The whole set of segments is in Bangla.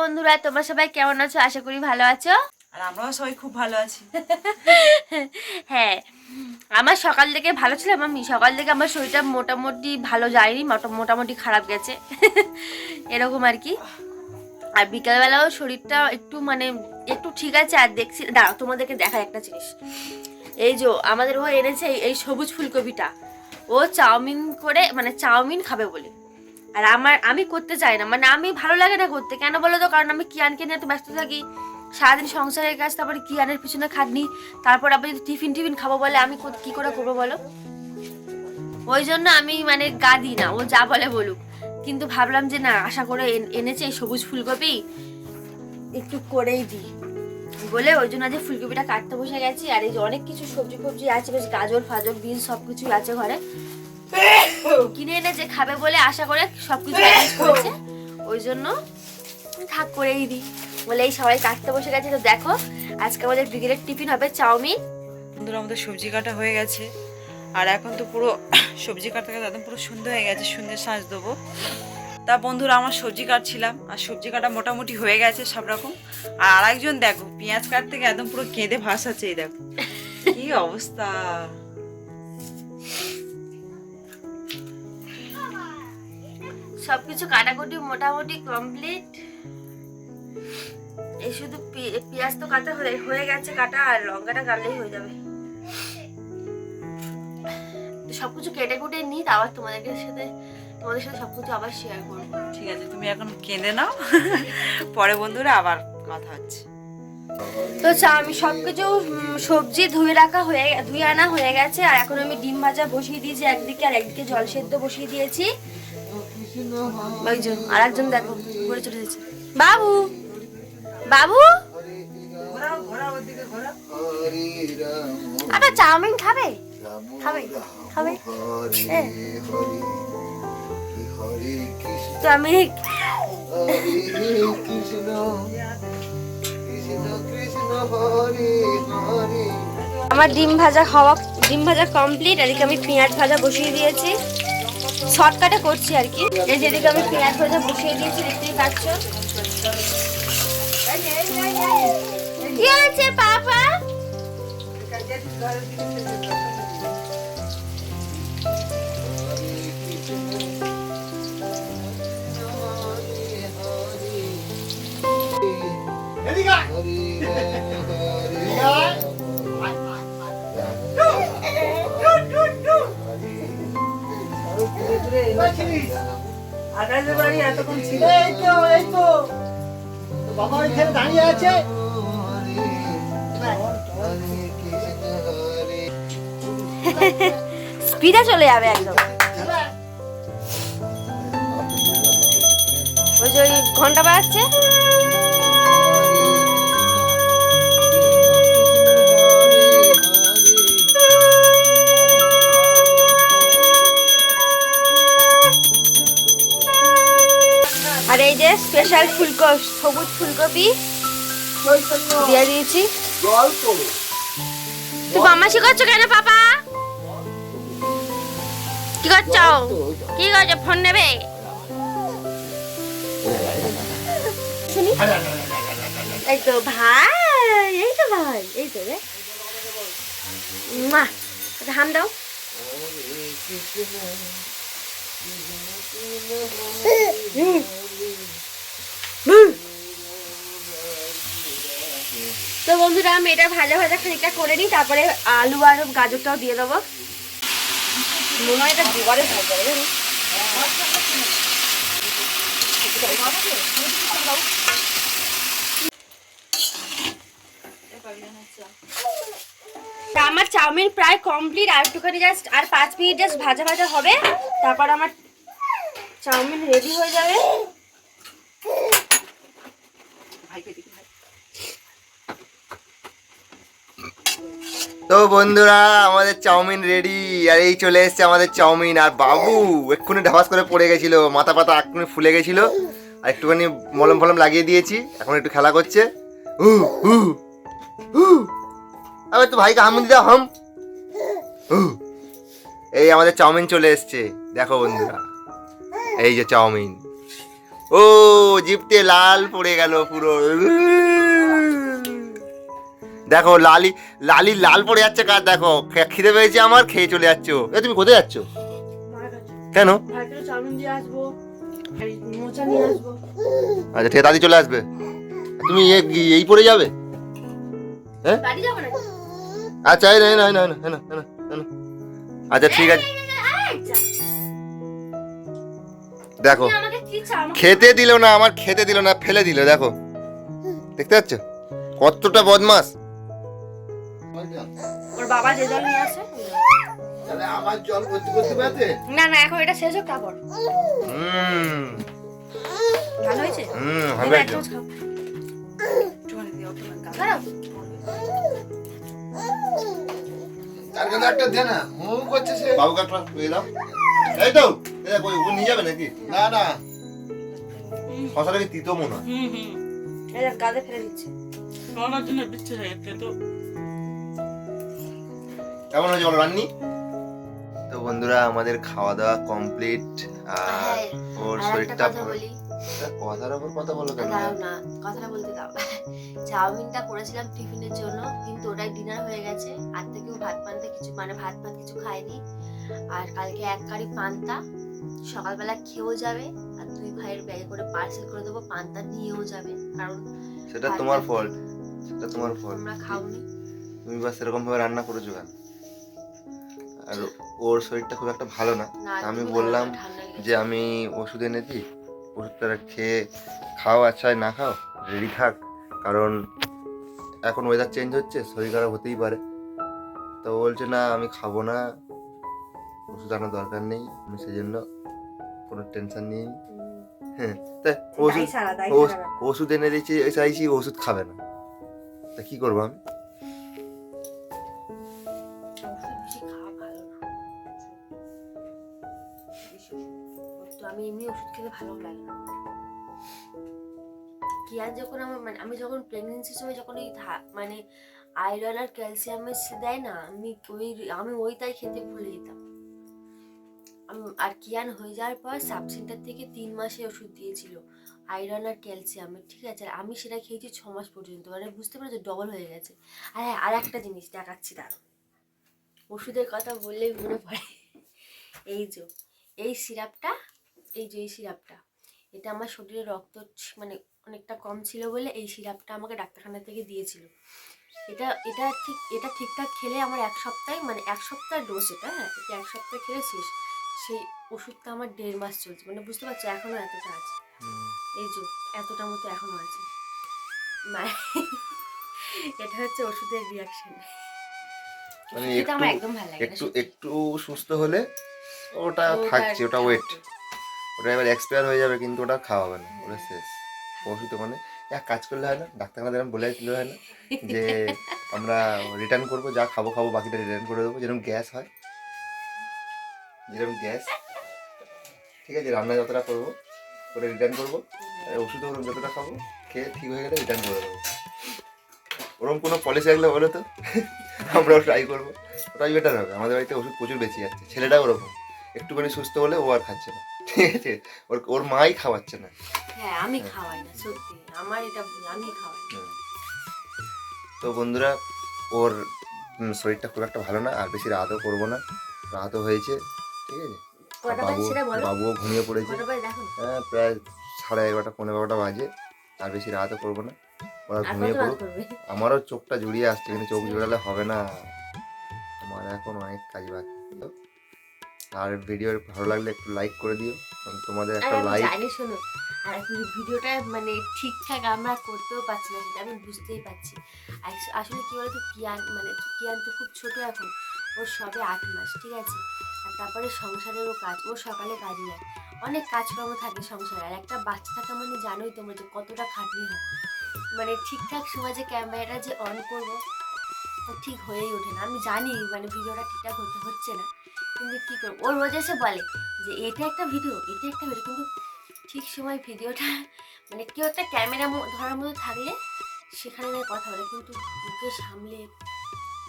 বন্ধুরা, তোমরা সবাই কেমন আছো? আশা করি ভালো আছো। আর আমরাও সবাই খুব ভালো আছি। হ্যাঁ, আমার সকাল থেকে ভালো ছিলাম। আমি সকাল থেকে আমার শরীরটা মোটামুটি ভালো যায়নি, মোটামুটি খারাপ গেছে এরকম আর কি। আর বিকালবেলাও শরীরটা একটু একটু ঠিক আছে। আর দেখছি, দাঁড়াও তোমাদেরকে দেখায় একটা জিনিস। এই যে আমাদের ও এনেছে এই সবুজ ফুলকপিটা, ও চাউমিন খাবে বলে। আর আমি করতে চাই না, আমি ভালো লাগে না করতে। কেন বলো তো? কারণ আমি কিয়ানকে নিয়ে এত ব্যস্ত থাকি, সারাদিন সংসারের কাজ, তারপরে কিয়ানের পিছনে খাটনি, তারপর আবার যদি টিফিন খাবো বলে আমি কি করে করবো বলো? ওই জন্য আমি গা দিই না, ও যা বলে বলুক। কিন্তু ভাবলাম যে না, আশা করে এনেছে এই সবুজ ফুলকপি, একটু করেই দিই বলে ওই জন্য আজ ফুলকপিটা কাটতে বসে গেছি। আর এই যে অনেক কিছু সবজি আছে, বেশ গাজর ফাজর বিনস সবকিছুই আছে ঘরে, কিনে এনে যে খাবে বলে আশা করে সবকিছু অ্যারেঞ্জ করেছে। ওই জন্য থাক করেই দিই বলে এই সবাই কাটতে বসে গেছে। তো দেখো, আজকে আমাদের বিকেলের টিফিন হবে চাউমিন। বন্ধুরা, আমাদের সবজি কাটা হয়ে গেছে। আর এখন তো পুরো সবজি কাটতে কাটতে একদম পুরো সন্ধ্যা হয়ে গেছে, সন্ধ্যে সাঁজ দেবো। তা বন্ধুরা, আমার সবজি কাটছিলাম, আর সবজি কাটা মোটামুটি হয়ে গেছে সব রকম। আর আরেকজন দেখো পেঁয়াজ কাটতে গিয়ে একদম পুরো কেঁদে ভাসাচ্ছে। এই দেখো কি অবস্থা। সবকিছু কাটাকুটি মোটামুটি কমপ্লিট। এই শুধু পেঁয়াজ তো কাটা হয়ে গেছে কাটা, আর লঙ্কাটা কাটলেই হয়ে যাবে। সবকিছু কেটে কুটে নিই, আবার তোমাদের সাথে সবকিছু আবার শেয়ার করবো। ঠিক আছে, তুমি এখন কেঁদে নাও, পরে বন্ধুরা আবার কথা হচ্ছে। তো আমি সবকিছু সবজি ধুয়ে আনা হয়ে গেছে। আর এখন আমি ডিম ভাজা বসিয়ে দিয়েছি একদিকে, আর একদিকে জল সেদ্ধ বসিয়ে দিয়েছি। আর একজন দেখো ঘুরে চলে এসেছে। বাবু বাবু আবার চাউমিন খাবে খাবে খাবে তো আমি আমার ডিম ভাজা কমপ্লিট। এদিকে আমি পেঁয়াজ ভাজা বসিয়ে দিয়েছি, শর্টকাটে করছি আর কি। এই যেদিকে আমি পেঁয়াজ ভাজা বসিয়ে দিয়েছি, দেখতেই পাচ্ছ। কি হয়েছে পাপা? বাবা ওইখানে দাঁড়িয়ে আছে। স্পিডে চলে যাবে একদম। ওই যে ঘন্টা বাজছে। আর এই যে স্পেশাল সবুজ ফুলকপি দিয়ে দিয়েছি। তুই বদমাশি করছো কেন পাপা? কি করছো? ফোন নেবে? এই তো ভাই, এই তো রে মা, হাম দাও। তো বন্ধুরা, আমি এটা ভাজা খানিকটা করে নিই, তারপরে আলু আর গাজরটাও দিয়ে দেবো। মনে হয় এটা দুবারে ভাজা হবে। আমার চাউমিন প্রায় কমপ্লিট। আর একটুখানি জাস্ট আর 5 মিনিট জাস্ট ভাজা হবে, তারপর আমার চাউমিন রেডি হয়ে যাবে। তো বন্ধুরা, আমাদের চাউমিন রেডি। আর এই চলে এসছে আমাদের চাউমিন। আর বাবু এক্ষুনি ঢাবাস করে পড়ে গেছিল, মাথা পাতা এক্ষুনি ফুলে গেছিল। আর একটুখানি মলম ফলম লাগিয়ে দিয়েছি, এখন একটু খেলা করছে। আবার তো ভাইকে হাম দিদা হাম। এই আমাদের চাউমিন চলে এসছে, দেখো বন্ধুরা, এই যে চাউমিন। ও জিপতে লাল পড়ে গেল পুরো। দেখো লালি লালি লাল পড়ে যাচ্ছে কার, দেখো খিদে পেয়েছে আমার, খেয়ে চলে যাচ্ছ। এ তুমি কোথায় যাচ্ছ? কেন? আচ্ছা ঠিক আছে, দাদি চলে আসবে। তুমি এই পরে যাবে? হ্যাঁ আচ্ছা এই না না না না না না, আচ্ছা ঠিক আছে। দেখো খেতে দিল না, আমার খেতে দিল না, ফেলে দিল। দেখো দেখতে পাচ্ছ কতটা বদমাস। ওর বাবা যে জল নিয়ে আসে, আমার জল ভর্তি করতে পারতে না না এখন এটা শেষ হোক তারপর। ভালো হয়েছে? হবে একটু একদম। খাও। একটুখানি দিও, একটুখানি কাজ। খারাপ? তার কাছে একটা দে না, মুখ করছে সে। বাবু কাটরা দিয়ে দাও। এই তো এই দেখো ও নিয়ে যাবে নাকি? না না, শশাটা কি তিতো মনে হয়। এই দেখ গাদে ফেলে দিচ্ছি। খাওয়ানোর জন্য বিচ্ছে হয়ে গেছে তো। কেমন হয়েছে বলো রান্নি? তো বন্ধুরা আমাদের খাওয়া দাওয়া কমপ্লিট। আর ওর শরীরটা কথার উপর কথা বলো কেন? দাঁড়াও না, কথাটা বলতে দাও। চাউমিনটা করেছিলাম টিফিনের জন্য, কিন্তু ওটাই ডিনার হয়ে গেছে। আর থেকেও ভাত পান্তা কিছু মানে ভাত কিছু খাইনি। আর কালকে এক কারি পান্তা সকালবেলা খেয়েও যাবে, আর দুই ভাইয়ের ব্যাগে করে পার্সেল করে দেবো, পান্তা নিয়েও যাবে। কারণ সেটা তোমার ফল্ট, সেটা তোমার ফল্ট। তোমরা খাওনি, তুমি বাস এরকম ভাবে রান্না করেছো কেন? আর ওর শরীরটা খুব একটা ভালো না। আমি বললাম যে আমি ওষুধ এনে দিই, ওষুধটা খেয়ে খাও, আচ্ছা না খাও রেডি থাক, কারণ এখন ওয়েদার চেঞ্জ হচ্ছে, শরীর খারাপ হতেই পারে। তো বলছে না আমি খাবো না, ওষুধ আনার দরকার নেই, আমি সেই জন্য কোনো টেনশন নিই। হ্যাঁ তাই ওষুধ এনে দিয়েছি, চাইছি ওষুধ খাবে না, তা কি করবো আমি? আমি এমনি ওষুধ খেতে ভালো লাগে না। কি আর যখন আমার মানে আমি যখন প্রেগনেন্সির সময় যখন এই মানে আয়রন আর ক্যালসিয়ামের দেয় না, আমি ওইটাই খেতে ভুলে যেতাম। আর কিয়ান হয়ে যাওয়ার পর সাব সেন্টার থেকে 3 মাসে ওষুধ দিয়েছিল আয়রন আর ক্যালসিয়ামের, ঠিক আছে? আর আমি সেটা খেয়েছি 6 মাস পর্যন্ত, মানে বুঝতে পারছো ডবল হয়ে গেছে। আর হ্যাঁ আর একটা জিনিস দেখাচ্ছি, দাঁড়াও, ওষুধের কথা বললেই মনে পড়ে। এই যে এই সিরাপটা, এই যে এই সিরাপটা, এটা আমার শরীরে রক্ত মানে অনেকটা কম ছিল বলে এই সিরাপটা আমাকে ডাক্তারখানা থেকে দিয়েছিল। এটা ঠিকঠাক খেলে আমার 1 সপ্তাহে মানে 1 সপ্তাহ ডোজ, এটা হ্যাঁ এটা 1 সপ্তাহ খেলে শেষ। সেই ওষুধটা আমার 1.5 মাস চলছে, মানে বুঝতে পারছো এখনো এতটা আছে, এই যে এতটা মতো এখনো আছে। মানে এটা হচ্ছে ওষুধের রিয়াকশন। মানে এটা আমার একদম ভালো লাগে না। একটু সুস্থ হলে ওটা থাকছে, ওটা ওয়েট, ওটা এবার এক্সপায়ার হয়ে যাবে, কিন্তু ওটা খাওয়া হবে না, ওটা শেষ। ওষুধ মানে এক কাজ করলে হয় না, ডাক্তারখানা যেরকম বলে দিলে হয় না যে আমরা রিটার্ন করবো, যা খাবো বাকিটা রিটার্ন করে দেবো, যেরকম গ্যাস হয়, যেরকম গ্যাস, ঠিক আছে? রান্না যতটা করবো করে রিটার্ন করবো, ওষুধ যতটা খাবো খেয়ে ঠিক হয়ে গেলে রিটার্ন করে দেবো। ওরকম কোনো পলিসি রাখলে বলো তো, আমরাও ট্রাই করবো, ওটাই বেটার হবে। আমাদের বাড়িতে ওষুধ প্রচুর বেশি যাচ্ছে, ছেলেটাও ওরকম, একটুখানি সুস্থ হলে ও আর খাচ্ছে না, ঠিক আছে? ওর মাই খাওয়াচ্ছে না। হ্যাঁ আমি খাওয়াই না, সত্যি আমার এটা আমি খাওয়াই। তো বন্ধুরা ওর শরীরটা খুব একটা ভালো না, আর বেশি রাতও করবো না, রাতও হয়েছে, ঠিক আছে? বাবুও ঘুমিয়ে পড়েছে, হ্যাঁ প্রায় 11:30 11:15 বাজে, আর বেশি রাতও করবো না, ওরা ঘুমিয়ে পড়ুক। আমারও চোখটা জুড়িয়ে আসছে, কিন্তু চোখ জুড়ালে হবে না, আমার এখন অনেক কাজ বাকি। আর ভিডিও ভালো লাগলে একটু লাইক করে দিও, তোমাদের একটা লাইক। শোনো, আর ভিডিওটা মানে ঠিকঠাক আমরা করতেও পারছি না, সেটা আমি বুঝতেই পারছি। আসলে কি বলতো, কিয়ান তো খুব ছোট এখন, ওর সবে 8 মাস, ঠিক আছে? আর তারপরে সংসারেরও কাজ, ও সকালে কাজে যায়, অনেক কাজকর্ম থাকে সংসারে, আর একটা বাচ্চা থাকা মানে জানোই তোমরা যে কতটা খাটনি হয়, মানে ঠিকঠাক সময় যে ক্যামেরাটা যে অন করবো ঠিক হয়েই ওঠে না। আমি জানি মানে ভিডিওটা ঠিকঠাক হচ্ছে না, কিন্তু কী করবো, ওর রোজ এসে বলে যে এটা একটা ভিডিও, কিন্তু ঠিক সময় ভিডিওটা মানে কেউ একটা ক্যামেরা ধরার মতো থাকলে সেখানে কথা বলে, কিন্তু মুখে সামলে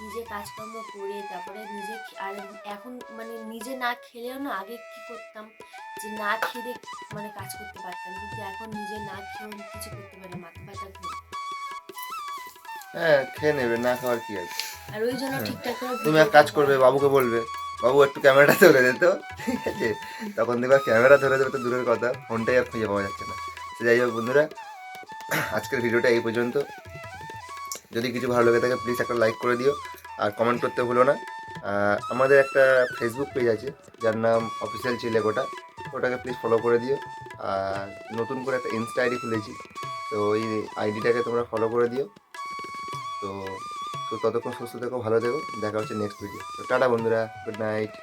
নিজে কাজকর্ম করে তারপরে নিজে আর এখন মানে নিজে না খেলেও না, আগে কি করতাম যে না খেয়ে মানে কাজ করতে পারতাম, কিন্তু এখন নিজে না খেয়েও কিছু করতে পারি, মাথা ব্যথা করে। হ্যাঁ খেয়ে নেবে, না খাওয়ার কি আছে। আর ওই জন্য ঠিকঠাক করে তুমি এক কাজ করবে, বাবুকে বলবে বাবু একটু ক্যামেরাটা ধরে দে তো, ঠিক আছে? তখন দেখবা ক্যামেরা ধরে দেবে তো দূরের কথা, ফোনটাই আর খুঁজে পাওয়া যাচ্ছে না। তো যাই হোক বন্ধুরা, আজকের ভিডিওটা এই পর্যন্ত। যদি কিছু ভালো লেগে থাকে প্লিজ একটা লাইক করে দিও আর কমেন্ট করতে ভুলো না। আমাদের একটা ফেসবুক পেজ আছে যার নাম অফিসিয়াল চিলেকোঠা, ওটাকে প্লিজ ফলো করে দিও। আর নতুন করে একটা ইনস্টা আইডি খুলেছি, তো ওই আইডিটাকে তোমরা ফলো করে দিও। তো ততক্ষণ সুস্থ থেকো, ভালো থেকো, দেখা হচ্ছে নেক্সট ভিডিও। তো টাটা বন্ধুরা, গুড নাইট।